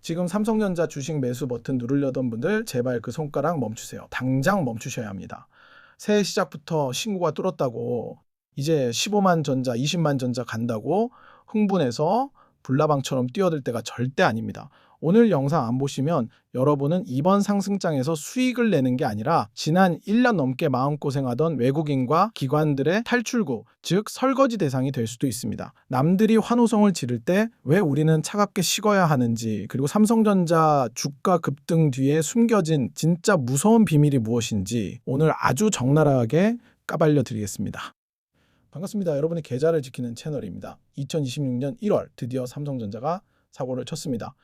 지금 삼성전자 주식 매수 버튼 누르려던 분들 제발 그 손가락 멈추세요. 당장 멈추셔야 합니다. 새해 시작부터 신고가 뚫었다고 이제 15만 전자, 20만 전자 간다고 흥분해서 불나방처럼 뛰어들 때가 절대 아닙니다. 오늘 영상 안 보시면 여러분은 이번 상승장에서 수익을 내는 게 아니라 지난 1년 넘게 마음고생하던 외국인과 기관들의 탈출구, 즉 설거지 대상이 될 수도 있습니다. 남들이 환호성을 지를 때 왜 우리는 차갑게 식어야 하는지, 그리고 삼성전자 주가 급등 뒤에 숨겨진 진짜 무서운 비밀이 무엇인지 오늘 아주 적나라하게 까발려 드리겠습니다. 반갑습니다. 여러분의 계좌를 지키는 채널입니다. 2026년 1월 드디어 삼성전자가 사고를 쳤습니다.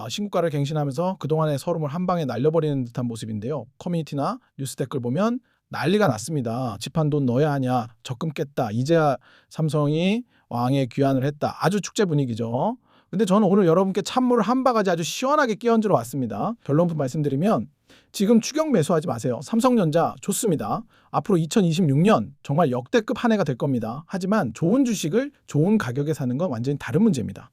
신고가를 갱신하면서 그동안의 서름을 한 방에 날려버리는 듯한 모습인데요. 커뮤니티나 뉴스 댓글 보면 난리가 났습니다. 집한 돈 넣어야 하냐, 적금 깼다, 이제야 삼성이 왕의 귀환을 했다. 아주 축제 분위기죠. 근데 저는 오늘 여러분께 찬물을 한 바가지 아주 시원하게 끼얹으러 왔습니다. 결론부터 말씀드리면 지금 추격 매수하지 마세요. 삼성전자 좋습니다. 앞으로 2026년 정말 역대급 한 해가 될 겁니다. 하지만 좋은 주식을 좋은 가격에 사는 건 완전히 다른 문제입니다.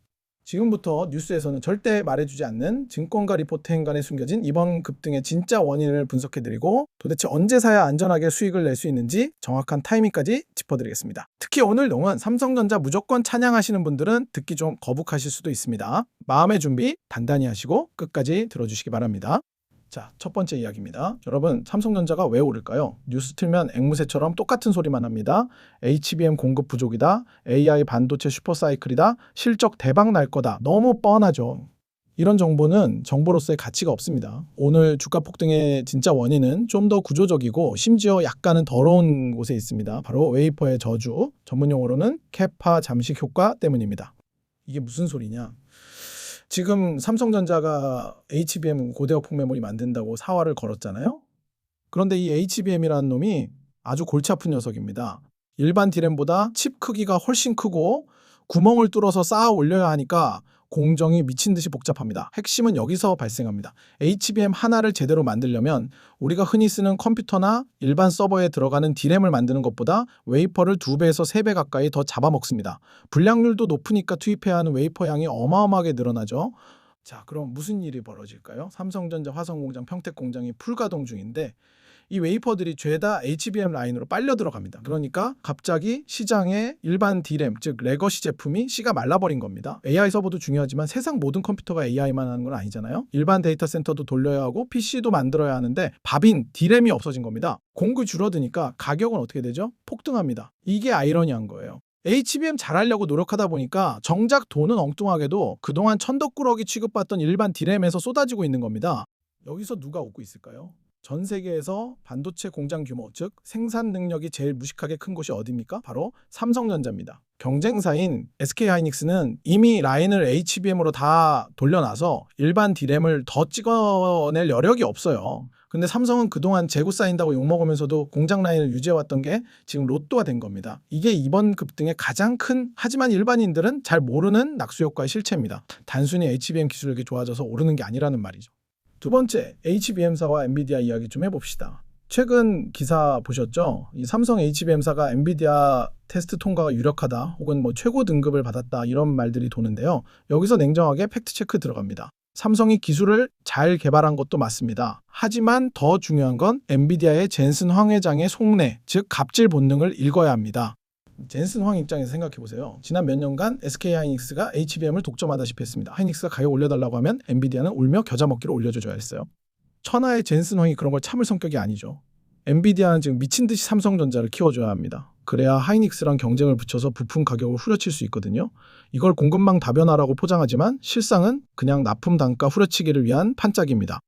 지금부터 뉴스에서는 절대 말해주지 않는 증권가 리포트 행간에 숨겨진 이번 급등의 진짜 원인을 분석해드리고 도대체 언제 사야 안전하게 수익을 낼 수 있는지 정확한 타이밍까지 짚어드리겠습니다. 특히 오늘 내용은 삼성전자 무조건 찬양하시는 분들은 듣기 좀 거북하실 수도 있습니다. 마음의 준비 단단히 하시고 끝까지 들어주시기 바랍니다. 자, 첫 번째 이야기입니다. 여러분, 삼성전자가 왜 오를까요? 뉴스 틀면 앵무새처럼 똑같은 소리만 합니다. HBM 공급 부족이다. AI 반도체 슈퍼사이클이다. 실적 대박 날 거다. 너무 뻔하죠. 이런 정보는 정보로서의 가치가 없습니다. 오늘 주가 폭등의 진짜 원인은 좀 더 구조적이고 심지어 약간은 더러운 곳에 있습니다. 바로 웨이퍼의 저주, 전문용어로는 캐파 잠식 효과 때문입니다. 이게 무슨 소리냐? 지금 삼성전자가 HBM 고대역 폭메모리 만든다고 사활을 걸었잖아요. 그런데 이 HBM이라는 놈이 아주 골치 아픈 녀석입니다. 일반 D램보다 칩 크기가 훨씬 크고 구멍을 뚫어서 쌓아 올려야 하니까 공정이 미친 듯이 복잡합니다. 핵심은 여기서 발생합니다. HBM 하나를 제대로 만들려면 우리가 흔히 쓰는 컴퓨터나 일반 서버에 들어가는 D램을 만드는 것보다 웨이퍼를 2배에서 3배 가까이 더 잡아먹습니다. 불량률도 높으니까 투입해야 하는 웨이퍼 양이 어마어마하게 늘어나죠. 자, 그럼 무슨 일이 벌어질까요? 삼성전자 화성공장, 평택공장이 풀가동 중인데 이 웨이퍼들이 죄다 HBM 라인으로 빨려 들어갑니다. 그러니까 갑자기 시장에 일반 D램, 즉 레거시 제품이 씨가 말라버린 겁니다. AI 서버도 중요하지만 세상 모든 컴퓨터가 AI만 하는 건 아니잖아요. 일반 데이터 센터도 돌려야 하고 PC도 만들어야 하는데 밥인 D램이 없어진 겁니다. 공급이 줄어드니까 가격은 어떻게 되죠? 폭등합니다. 이게 아이러니한 거예요. HBM 잘하려고 노력하다 보니까 정작 돈은 엉뚱하게도 그동안 천덕꾸러기 취급받던 일반 D램에서 쏟아지고 있는 겁니다. 여기서 누가 웃고 있을까요? 전 세계에서 반도체 공장 규모, 즉 생산 능력이 제일 무식하게 큰 곳이 어디입니까? 바로 삼성전자입니다. 경쟁사인 SK하이닉스는 이미 라인을 HBM으로 다 돌려놔서 일반 D램을 더 찍어낼 여력이 없어요. 근데 삼성은 그동안 재고 쌓인다고 욕먹으면서도 공장 라인을 유지해왔던 게 지금 로또가 된 겁니다. 이게 이번 급등의 가장 큰, 하지만 일반인들은 잘 모르는 낙수효과의 실체입니다. 단순히 HBM 기술력이 좋아져서 오르는 게 아니라는 말이죠. 두 번째, HBM사와 엔비디아 이야기 좀 해봅시다. 최근 기사 보셨죠? 이 삼성 HBM사가 엔비디아 테스트 통과가 유력하다 혹은 최고 등급을 받았다 이런 말들이 도는데요. 여기서 냉정하게 팩트체크 들어갑니다. 삼성이 기술을 잘 개발한 것도 맞습니다. 하지만 더 중요한 건 엔비디아의 젠슨 황 회장의 속내, 즉 갑질 본능을 읽어야 합니다. 젠슨 황 입장에서 생각해보세요. 지난 몇 년간 SK하이닉스가 HBM을 독점하다시피 했습니다. 하이닉스가 가격 올려달라고 하면 엔비디아는 울며 겨자 먹기로 올려줘야 했어요. 천하의 젠슨 황이 그런 걸 참을 성격이 아니죠. 엔비디아는 지금 미친 듯이 삼성전자를 키워줘야 합니다. 그래야 하이닉스랑 경쟁을 붙여서 부품 가격을 후려칠 수 있거든요. 이걸 공급망 다변화라고 포장하지만 실상은 그냥 납품 단가 후려치기를 위한 판짜기입니다.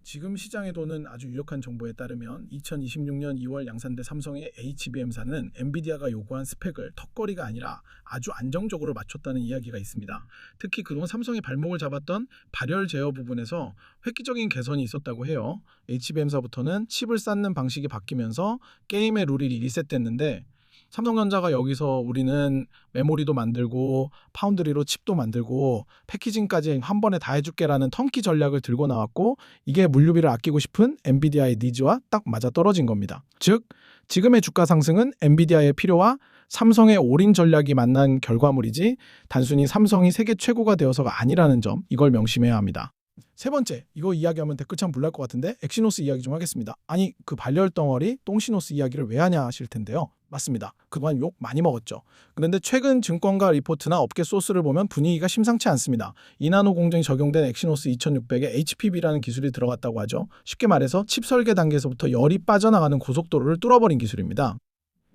지금 시장에 도는 아주 유력한 정보에 따르면 2026년 2월 양산된 삼성의 HBM사는 엔비디아가 요구한 스펙을 턱걸이가 아니라 아주 안정적으로 맞췄다는 이야기가 있습니다. 특히 그동안 삼성의 발목을 잡았던 발열 제어 부분에서 획기적인 개선이 있었다고 해요. HBM사부터는 칩을 쌓는 방식이 바뀌면서 게임의 룰이 리셋됐는데 삼성전자가 여기서 우리는 메모리도 만들고 파운드리로 칩도 만들고 패키징까지 한 번에 다 해줄게라는 턴키 전략을 들고 나왔고 이게 물류비를 아끼고 싶은 엔비디아의 니즈와 딱 맞아떨어진 겁니다. 즉 지금의 주가 상승은 엔비디아의 필요와 삼성의 올인 전략이 만난 결과물이지 단순히 삼성이 세계 최고가 되어서가 아니라는 점, 이걸 명심해야 합니다. 세 번째, 이거 이야기하면 댓글창 불날 것 같은데 엑시노스 이야기 좀 하겠습니다. 아니, 그 발열 덩어리 똥시노스 이야기를 왜 하냐 하실 텐데요. 맞습니다. 그동안 욕 많이 먹었죠. 그런데 최근 증권가 리포트나 업계 소스를 보면 분위기가 심상치 않습니다. 이나노 공정이 적용된 엑시노스 2600에 HPB라는 기술이 들어갔다고 하죠. 쉽게 말해서 칩 설계 단계에서부터 열이 빠져나가는 고속도로를 뚫어버린 기술입니다.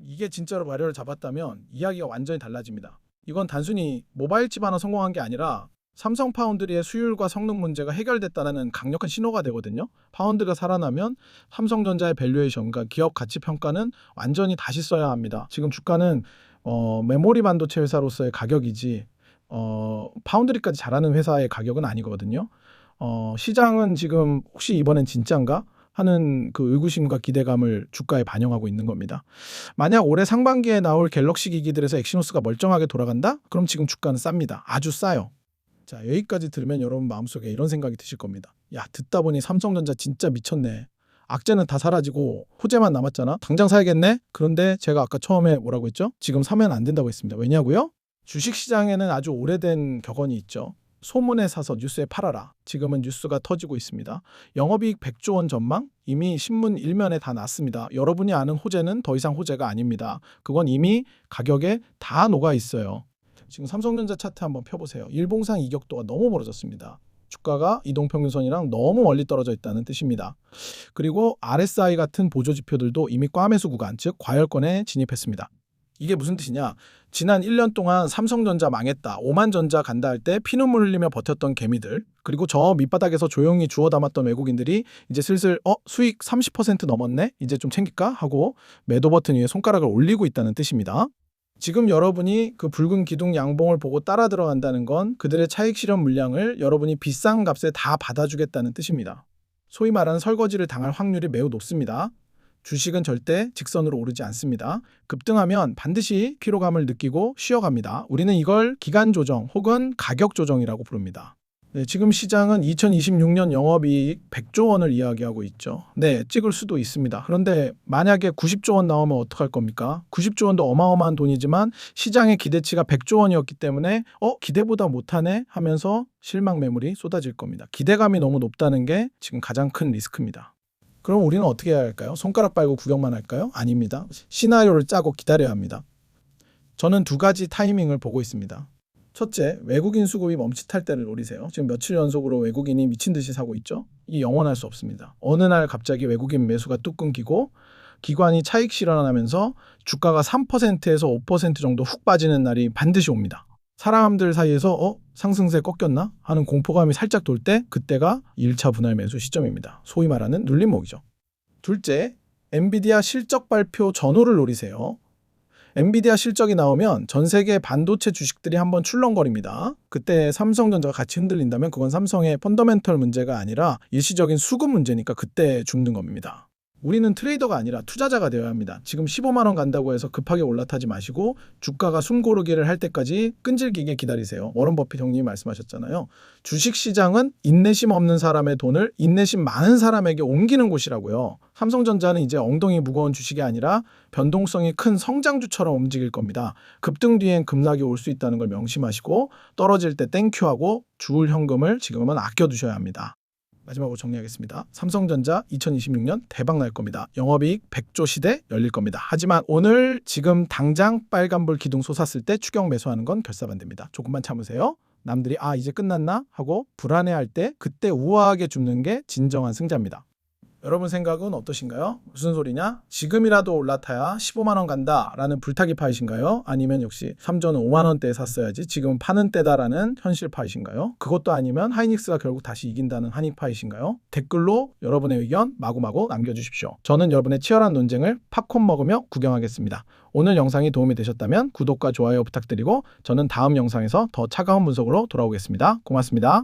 이게 진짜로 발열을 잡았다면 이야기가 완전히 달라집니다. 이건 단순히 모바일 칩 하나 성공한 게 아니라 삼성 파운드리의 수율과 성능 문제가 해결됐다는 강력한 신호가 되거든요. 파운드리가 살아나면 삼성전자의 밸류에이션과 기업 가치 평가는 완전히 다시 써야 합니다. 지금 주가는 메모리 반도체 회사로서의 가격이지 파운드리까지 잘하는 회사의 가격은 아니거든요. 시장은 지금 혹시 이번엔 진짠가 하는 그 의구심과 기대감을 주가에 반영하고 있는 겁니다. 만약 올해 상반기에 나올 갤럭시 기기들에서 엑시노스가 멀쩡하게 돌아간다? 그럼 지금 주가는 쌉니다. 아주 싸요. 자, 여기까지 들으면 여러분 마음속에 이런 생각이 드실 겁니다. 야, 듣다 보니 삼성전자 진짜 미쳤네. 악재는 다 사라지고 호재만 남았잖아. 당장 사야겠네? 그런데 제가 아까 처음에 뭐라고 했죠? 지금 사면 안 된다고 했습니다. 왜냐고요? 주식시장에는 아주 오래된 격언이 있죠. 소문에 사서 뉴스에 팔아라. 지금은 뉴스가 터지고 있습니다. 영업이익 100조 원 전망? 이미 신문 일면에 다 났습니다. 여러분이 아는 호재는 더 이상 호재가 아닙니다. 그건 이미 가격에 다 녹아 있어요. 지금 삼성전자 차트 한번 펴보세요. 일봉상 이격도가 너무 벌어졌습니다. 주가가 이동평균선이랑 너무 멀리 떨어져 있다는 뜻입니다. 그리고 RSI 같은 보조지표들도 이미 과매수 구간, 즉 과열권에 진입했습니다. 이게 무슨 뜻이냐? 지난 1년 동안 삼성전자 망했다, 오만전자 간다 할 때 피눈물 흘리며 버텼던 개미들, 그리고 저 밑바닥에서 조용히 주워 담았던 외국인들이 이제 슬슬 수익 30% 넘었네? 이제 좀 챙길까? 하고 매도 버튼 위에 손가락을 올리고 있다는 뜻입니다. 지금 여러분이 그 붉은 기둥 양봉을 보고 따라 들어간다는 건 그들의 차익 실현 물량을 여러분이 비싼 값에 다 받아주겠다는 뜻입니다. 소위 말하는 설거지를 당할 확률이 매우 높습니다. 주식은 절대 직선으로 오르지 않습니다. 급등하면 반드시 피로감을 느끼고 쉬어갑니다. 우리는 이걸 기간 조정 혹은 가격 조정이라고 부릅니다. 네, 지금 시장은 2026년 영업이익 100조 원을 이야기하고 있죠. 네, 찍을 수도 있습니다. 그런데 만약에 90조 원 나오면 어떡할 겁니까? 90조 원도 어마어마한 돈이지만 시장의 기대치가 100조 원이었기 때문에 기대보다 못하네 하면서 실망 매물이 쏟아질 겁니다. 기대감이 너무 높다는 게 지금 가장 큰 리스크입니다. 그럼 우리는 어떻게 해야 할까요? 손가락 빨고 구경만 할까요? 아닙니다. 시나리오를 짜고 기다려야 합니다. 저는 두 가지 타이밍을 보고 있습니다. 첫째, 외국인 수급이 멈칫할 때를 노리세요. 지금 며칠 연속으로 외국인이 미친 듯이 사고 있죠. 이게 영원할 수 없습니다. 어느 날 갑자기 외국인 매수가 뚝 끊기고 기관이 차익 실현하면서 주가가 3%에서 5% 정도 훅 빠지는 날이 반드시 옵니다. 사람들 사이에서 상승세 꺾였나 하는 공포감이 살짝 돌 때, 그때가 1차 분할 매수 시점입니다. 소위 말하는 눌림목이죠. 둘째, 엔비디아 실적 발표 전후를 노리세요. 엔비디아 실적이 나오면 전 세계 반도체 주식들이 한번 출렁거립니다. 그때 삼성전자가 같이 흔들린다면 그건 삼성의 펀더멘털 문제가 아니라 일시적인 수급 문제니까 그때 죽는 겁니다. 우리는 트레이더가 아니라 투자자가 되어야 합니다. 지금 15만 원 간다고 해서 급하게 올라타지 마시고 주가가 숨 고르기를 할 때까지 끈질기게 기다리세요. 워런 버핏 형님이 말씀하셨잖아요. 주식시장은 인내심 없는 사람의 돈을 인내심 많은 사람에게 옮기는 곳이라고요. 삼성전자는 이제 엉덩이 무거운 주식이 아니라 변동성이 큰 성장주처럼 움직일 겁니다. 급등 뒤엔 급락이 올 수 있다는 걸 명심하시고 떨어질 때 땡큐하고 주울 현금을 지금은 아껴두셔야 합니다. 마지막으로 정리하겠습니다. 삼성전자 2026년 대박 날 겁니다. 영업이익 100조 시대 열릴 겁니다. 하지만 오늘 지금 당장 빨간불 기둥 솟았을 때 추격 매수하는 건 결사반대입니다. 조금만 참으세요. 남들이 이제 끝났나 하고 불안해할 때 그때 우아하게 줍는 게 진정한 승자입니다. 여러분 생각은 어떠신가요? 무슨 소리냐? 지금이라도 올라타야 15만 원 간다라는 불타기파이신가요? 아니면 역시 삼전은 5만 원대에 샀어야지 지금 파는 때다라는 현실파이신가요? 그것도 아니면 하이닉스가 결국 다시 이긴다는 한익파이신가요? 댓글로 여러분의 의견 마구마구 남겨주십시오. 저는 여러분의 치열한 논쟁을 팝콘 먹으며 구경하겠습니다. 오늘 영상이 도움이 되셨다면 구독과 좋아요 부탁드리고 저는 다음 영상에서 더 차가운 분석으로 돌아오겠습니다. 고맙습니다.